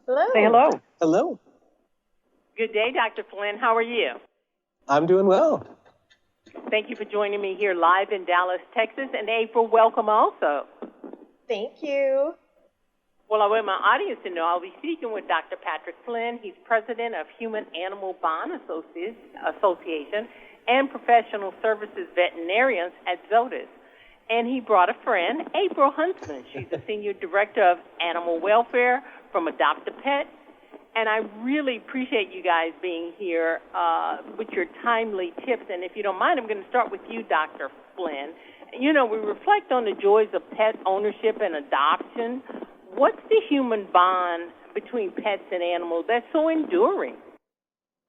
Hello. Say hello. Hello. Good day, Dr. Flynn. How are you? I'm doing well. Thank you for joining me here live in Dallas, Texas. And April, welcome also. Thank you. Well, I want my audience to know I'll be speaking with Dr. Patrick Flynn. He's president of Human Animal Bond Association and Professional Services Veterinarians at ZOTUS. And he brought a friend, April Huntsman. She's the Senior Director of Animal Welfare from Adopt a Pet. And I really appreciate you guys being here with your timely tips. And if you don't mind, I'm going to start with you, Dr. Flynn. You know, we reflect on the joys of pet ownership and adoption. What's the human bond between pets and animals that's so enduring?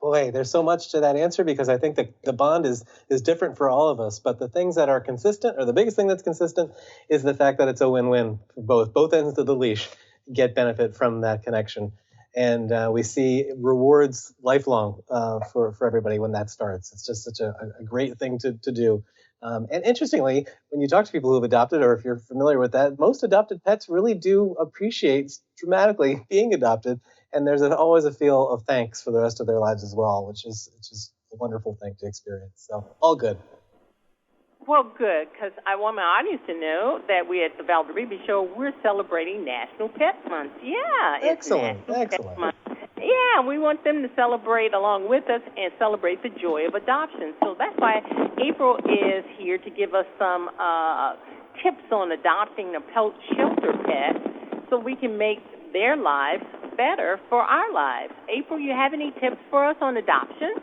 Boy, there's so much to that answer because I think that the bond is different for all of us. But the things that are consistent, or the biggest thing that's consistent, is the fact that it's a win-win for both ends of the leash get benefit from that connection. And we see rewards lifelong for everybody when that starts. It's just such a great thing to do. And interestingly, when you talk to people who have adopted, or if you're familiar with that, most adopted pets really do appreciate dramatically being adopted. And there's always a feel of thanks for the rest of their lives as well, which is a wonderful thing to experience. So all good. Well, good, because I want my audience to know that we at the Val Deribe Show, we're celebrating National Pet Month. Yeah, excellent. Pet Month. Yeah, we want them to celebrate along with us and celebrate the joy of adoption. So that's why April is here to give us some tips on adopting a shelter pet so we can make their lives better for our lives. April, you have any tips for us on adoption?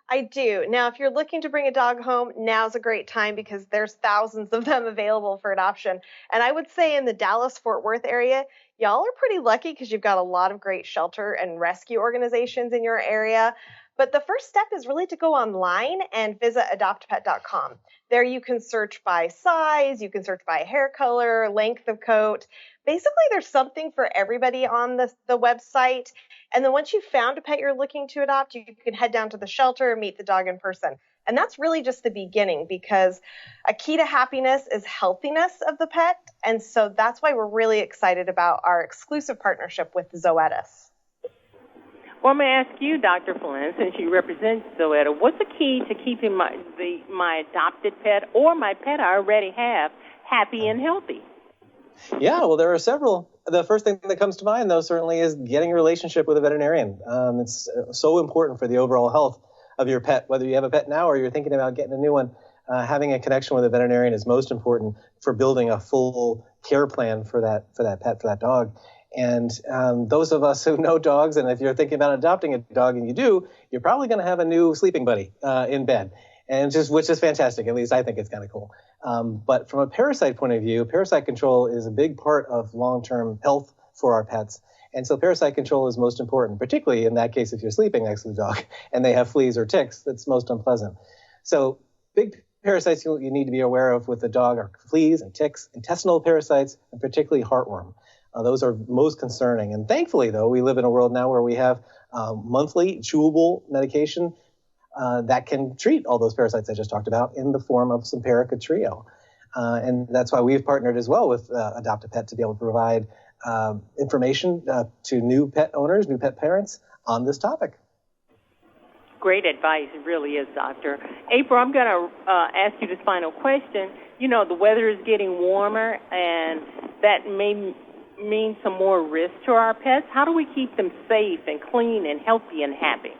I do. Now, if you're looking to bring a dog home, now's a great time because there's thousands of them available for adoption. And I would say in the Dallas-Fort Worth area, y'all are pretty lucky because you've got a lot of great shelter and rescue organizations in your area. But the first step is really to go online and visit adoptpet.com. There you can search by size, you can search by hair color, length of coat. Basically, there's something for everybody on the website. And then once you've found a pet you're looking to adopt, you can head down to the shelter and meet the dog in person. And that's really just the beginning because a key to happiness is healthiness of the pet. And so that's why we're really excited about our exclusive partnership with Zoetis. Well, I'm going to ask you, Dr. Flynn, since you represent Zoetis, what's the key to keeping my adopted pet or my pet I already have happy and healthy? Yeah, well, there are several. The first thing that comes to mind, though, certainly is getting a relationship with a veterinarian. It's so important for the overall health of your pet, whether you have a pet now or you're thinking about getting a new one. Having a connection with a veterinarian is most important for building a full care plan for that pet, for that dog. And those of us who know dogs, and if you're thinking about adopting a dog, and you do, you're probably going to have a new sleeping buddy in bed, which is fantastic. At least I think it's kind of cool. But from a parasite point of view, parasite control is a big part of long-term health for our pets. And so parasite control is most important, particularly in that case if you're sleeping next to the dog and they have fleas or ticks. That's most unpleasant. So big parasites you need to be aware of with the dog are fleas and ticks, intestinal parasites, and particularly heartworm. Those are most concerning. And thankfully, though, we live in a world now where we have monthly chewable medication that can treat all those parasites I just talked about in the form of Simparica Trio. And that's why we've partnered as well with Adopt a Pet to be able to provide information to new pet owners, new pet parents on this topic. Great advice, it really is, Doctor. April, I'm going to ask you this final question. You know, the weather is getting warmer, and that may mean some more risk to our pets. How do we keep them safe and clean and healthy and happy?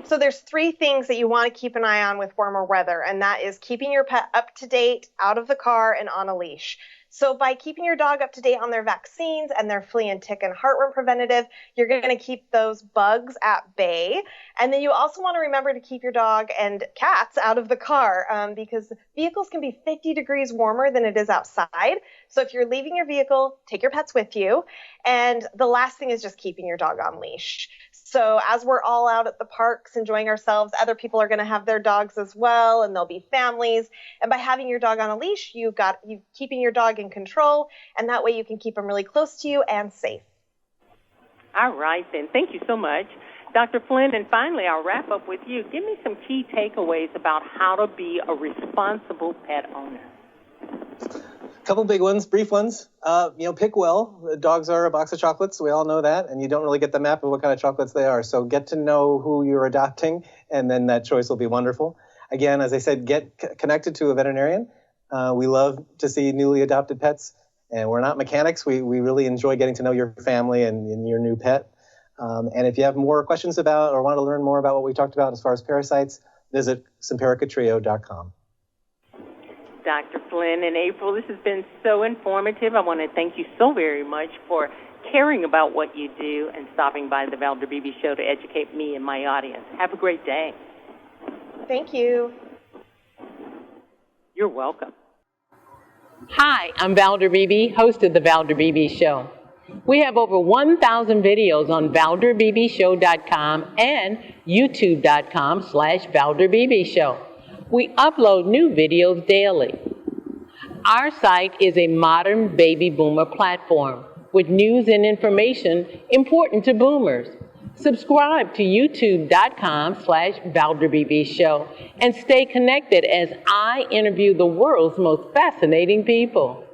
So there's three things that you want to keep an eye on with warmer weather, and that is keeping your pet up to date, out of the car, and on a leash. So by keeping your dog up to date on their vaccines and their flea and tick and heartworm preventative, you're going to keep those bugs at bay. And then you also want to remember to keep your dog and cats out of the car because vehicles can be 50 degrees warmer than it is outside. So if you're leaving your vehicle, take your pets with you. And the last thing is just keeping your dog on leash. So as we're all out at the parks enjoying ourselves, other people are going to have their dogs as well, and there'll be families. And by having your dog on a leash, you keeping your dog in control, and that way you can keep them really close to you and safe. All right, then. Thank you so much. Dr. Flynn, and finally, I'll wrap up with you. Give me some key takeaways about how to be a responsible pet owner. Couple big ones, brief ones. Pick well. The dogs are a box of chocolates. We all know that, and you don't really get the map of what kind of chocolates they are. So get to know who you're adopting, and then that choice will be wonderful. Again, as I said, get connected to a veterinarian. We love to see newly adopted pets, and we're not mechanics. We really enjoy getting to know your family and your new pet. And if you have more questions about or want to learn more about what we talked about as far as parasites, visit SimpericatTrio.com. Dr. Flynn and April, this has been so informative. I want to thank you so very much for caring about what you do and stopping by the Valder Beebe Show to educate me and my audience. Have a great day. Thank you. You're welcome. Hi, I'm Valder Beebe, host of the Valder Beebe Show. We have over 1,000 videos on ValderBeebeShow.com and YouTube.com/Valder Beebe Show. We upload new videos daily. Our site is a modern baby boomer platform with news and information important to boomers. Subscribe to YouTube.com/Valder Beebe Show and stay connected as I interview the world's most fascinating people.